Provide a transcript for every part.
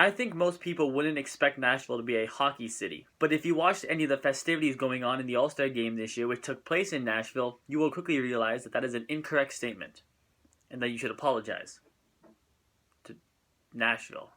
I think most people wouldn't expect Nashville to be a hockey city, but if you watched any of the festivities going on in the All-Star Game this year, which took place in Nashville, you will quickly realize that that is an incorrect statement, and that you should apologize to Nashville.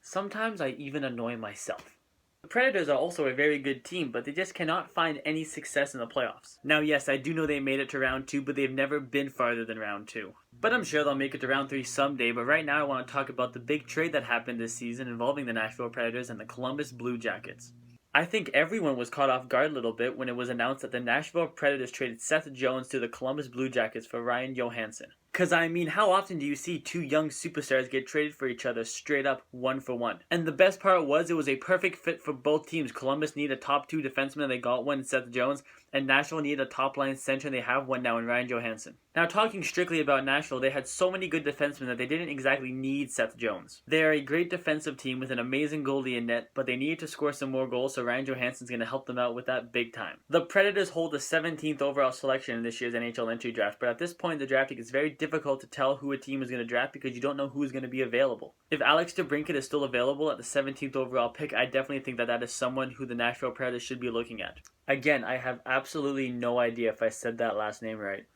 Sometimes I even annoy myself. The Predators are also a very good team, but they just cannot find any success in the playoffs. Now, yes, I do know they made it to round 2, but they've never been farther than round 2. But I'm sure they'll make it to round 3 someday, but right now I want to talk about the big trade that happened this season involving the Nashville Predators and the Columbus Blue Jackets. I think everyone was caught off guard a little bit when it was announced that the Nashville Predators traded Seth Jones to the Columbus Blue Jackets for Ryan Johansson. Cause I mean, how often do you see two young superstars get traded for each other straight up 1-for-1? And the best part was it was a perfect fit for both teams. Columbus needed a top 2 defenseman and they got one in Seth Jones, and Nashville needed a top line center and they have one now in Ryan Johansson. Now talking strictly about Nashville, they had so many good defensemen that they didn't exactly need Seth Jones. They are a great defensive team with an amazing goalie in net, but they needed to score some more goals, so Ryan Johansson's going to help them out with that big time. The Predators hold the 17th overall selection in this year's NHL entry draft, but at this point in the draft it's very difficult to tell who a team is going to draft because you don't know who's going to be available. If Alex DeBrincat is still available at the 17th overall pick, I definitely think that that is someone who the Nashville Predators should be looking at. Again, I have absolutely no idea if I said that last name right.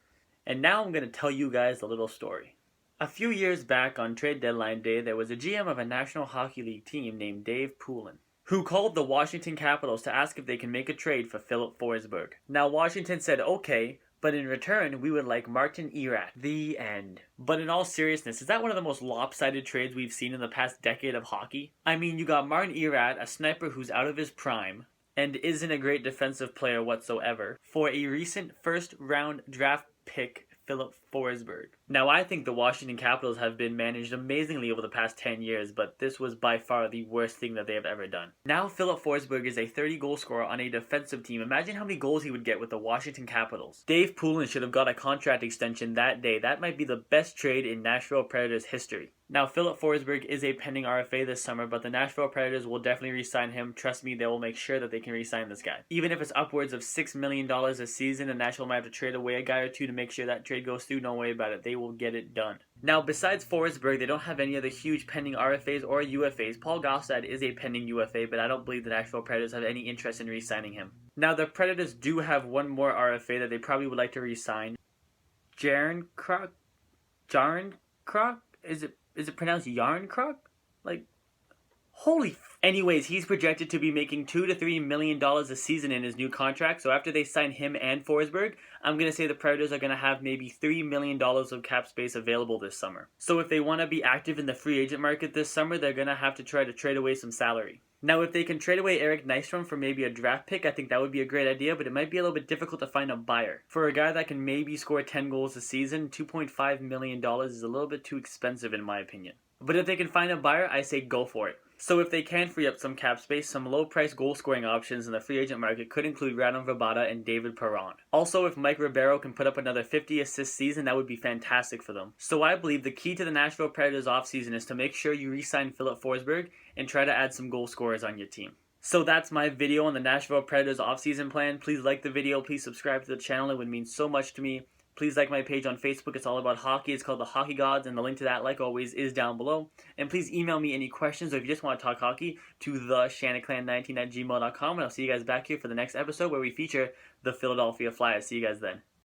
And now I'm going to tell you guys a little story. A few years back on trade deadline day, there was a GM of a National Hockey League team named Dave Poulin, who called the Washington Capitals to ask if they can make a trade for Philip Forsberg. Now Washington said okay, but in return, we would like Martin Erat. The end. But in all seriousness, is that one of the most lopsided trades we've seen in the past decade of hockey? I mean, you got Martin Erat, a sniper who's out of his prime, and isn't a great defensive player whatsoever, for a recent first-round draft pick, Philip Forsberg. Now, I think the Washington Capitals have been managed amazingly over the past 10 years, but this was by far the worst thing that they have ever done. Now, Philip Forsberg is a 30-goal scorer on a defensive team. Imagine how many goals he would get with the Washington Capitals. Dave Poulin should have got a contract extension that day. That might be the best trade in Nashville Predators history. Now, Philip Forsberg is a pending RFA this summer, but the Nashville Predators will definitely re-sign him. Trust me, they will make sure that they can re-sign this guy. Even if it's upwards of $6 million a season, and Nashville might have to trade away a guy or two to make sure that trade goes through, don't worry about it. They will get it done. Now, besides Forsberg, they don't have any other huge pending RFAs or UFAs. Paul Gaustad is a pending UFA, but I don't believe the Nashville Predators have any interest in re-signing him. Now, the Predators do have one more RFA that they probably would like to re-sign. Jarn Krok? Is it pronounced Yarncroc? Like, holy Anyways, he's projected to be making $2 to $3 million a season in his new contract, so after they sign him and Forsberg, I'm going to say the Predators are going to have maybe $3 million of cap space available this summer. So if they want to be active in the free agent market this summer, they're going to have to try to trade away some salary. Now, if they can trade away Eric Nystrom for maybe a draft pick, I think that would be a great idea, but it might be a little bit difficult to find a buyer. For a guy that can maybe score 10 goals a season, $2.5 million is a little bit too expensive in my opinion. But if they can find a buyer, I say go for it. So if they can free up some cap space, some low-price goal-scoring options in the free agent market could include Radim Vrbata and David Perron. Also, if Mike Ribeiro can put up another 50-assist season, that would be fantastic for them. So I believe the key to the Nashville Predators offseason is to make sure you re-sign Philip Forsberg and try to add some goal scorers on your team. So that's my video on the Nashville Predators offseason plan. Please like the video, please subscribe to the channel, it would mean so much to me. Please like my page on Facebook. It's all about hockey. It's called The Hockey Gods, and the link to that, like always, is down below. And please email me any questions, or if you just want to talk hockey, to theshanaclan19@gmail.com, and I'll see you guys back here for the next episode where we feature the Philadelphia Flyers. See you guys then.